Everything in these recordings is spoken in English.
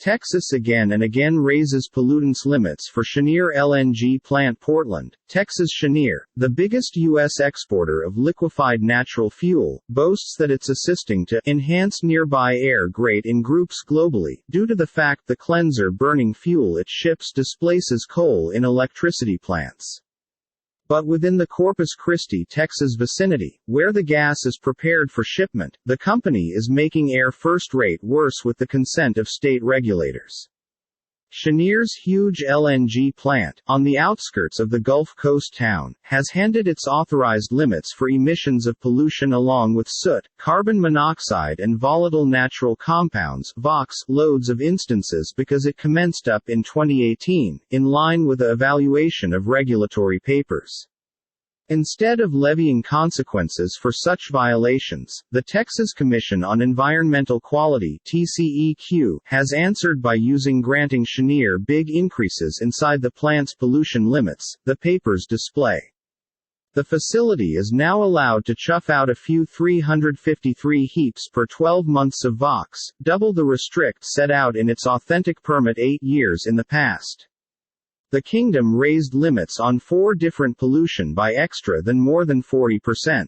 Texas again and again raises pollutants limits for Cheniere LNG plant. Portland, Texas. Cheniere, the biggest U.S. exporter of liquefied natural fuel, boasts that it's assisting to enhance nearby air great in groups globally, due to the fact the cleanser burning fuel it ships displaces coal in electricity plants. But within the Corpus Christi, Texas vicinity, where the gas is prepared for shipment, the company is making air first-rate worse with the consent of state regulators. Cheniere's huge LNG plant, on the outskirts of the Gulf Coast town, has handed its authorized limits for emissions of pollution along with soot, carbon monoxide and volatile natural compounds (VOX) loads of instances because it commenced up in 2018, in line with the evaluation of regulatory papers. Instead of levying consequences for such violations, the Texas Commission on Environmental Quality (TCEQ) has answered by granting Cheniere big increases inside the plant's pollution limits, the papers display. The facility is now allowed to chuff out a few 353 heaps per 12 months of VOX, double the restrict set out in its authentic permit 8 years in the past. The kingdom raised limits on 4 different pollution by extra than more than 40%.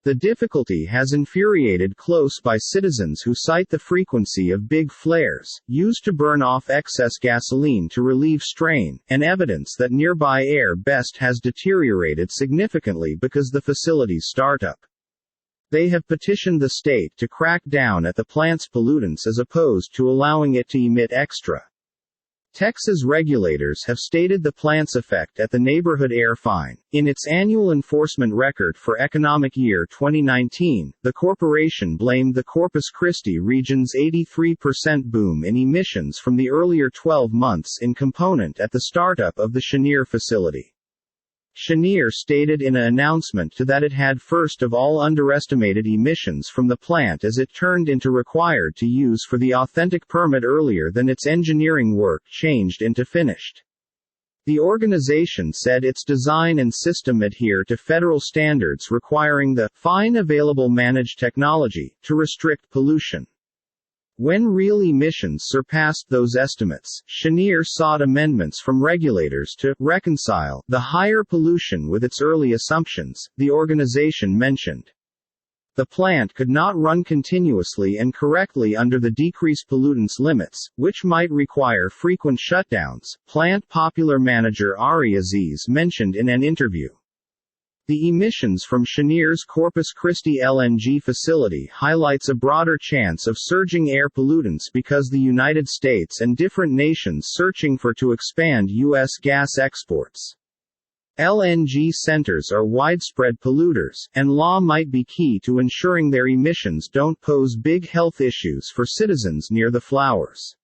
The difficulty has infuriated close-by citizens who cite the frequency of big flares, used to burn off excess gasoline to relieve strain, and evidence that nearby air best has deteriorated significantly because the facility's startup. They have petitioned the state to crack down at the plant's pollutants as opposed to allowing it to emit extra. Texas regulators have stated the plant's effect at the neighborhood air fine. In its annual enforcement record for economic year 2019, the corporation blamed the Corpus Christi region's 83% boom in emissions from the earlier 12 months in component at the startup of the Cheniere facility. Cheniere stated in an announcement that it had first of all underestimated emissions from the plant as it turned into required to use for the authentic permit earlier than its engineering work changed into finished. The organization said its design and system adhere to federal standards requiring the fine available managed technology to restrict pollution. When real emissions surpassed those estimates, Cheniere sought amendments from regulators to reconcile the higher pollution with its early assumptions, the organization mentioned. The plant could not run continuously and correctly under the decreased pollutants limits, which might require frequent shutdowns, plant popular manager Ari Aziz mentioned in an interview. The emissions from Cheniere's Corpus Christi LNG facility highlights a broader chance of surging air pollutants because the United States and different nations searching for to expand U.S. gas exports. LNG centers are widespread polluters, and law might be key to ensuring their emissions don't pose big health issues for citizens near the flowers.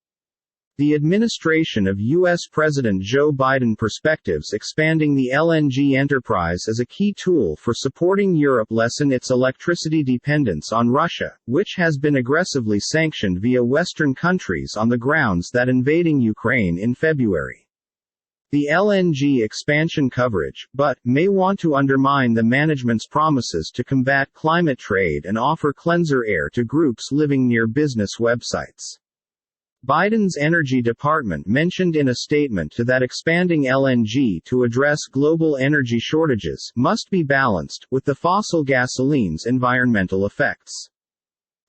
The administration of U.S. President Joe Biden perspectives expanding the LNG enterprise as a key tool for supporting Europe lessen its electricity dependence on Russia, which has been aggressively sanctioned via Western countries on the grounds that invading Ukraine in February. The LNG expansion coverage, but, may want to undermine the management's promises to combat climate trade and offer cleanser air to groups living near business websites. Biden's Energy Department mentioned in a statement that expanding LNG to address global energy shortages must be balanced with the fossil gasoline's environmental effects.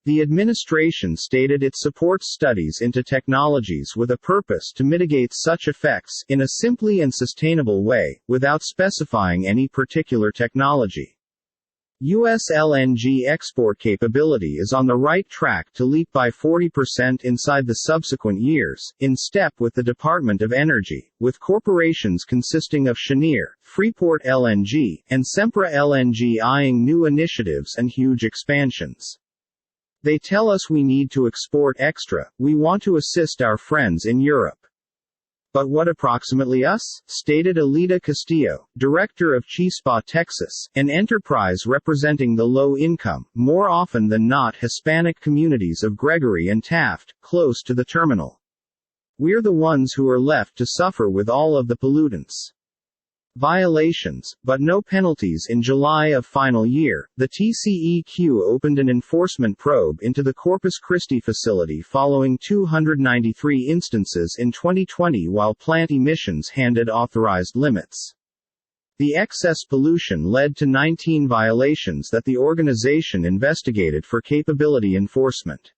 The administration stated it supports studies into technologies with a purpose to mitigate such effects in a simply and sustainable way, without specifying any particular technology. U.S. LNG export capability is on the right track to leap by 40% inside the subsequent years, in step with the Department of Energy, with corporations consisting of Cheniere, Freeport LNG, and Sempra LNG eyeing new initiatives and huge expansions. They tell us we need to export extra, we want to assist our friends in Europe. But what approximately us? Stated Alida Castillo, director of Chispa, Texas, an enterprise representing the low-income, more often than not Hispanic communities of Gregory and Taft, close to the terminal. We're the ones who are left to suffer with all of the pollutants. violations, but no penalties. In July of final year, the TCEQ opened an enforcement probe into the Corpus Christi facility following 293 instances in 2020 while plant emissions handed authorized limits. The excess pollution led to 19 violations that the organization investigated for capability enforcement.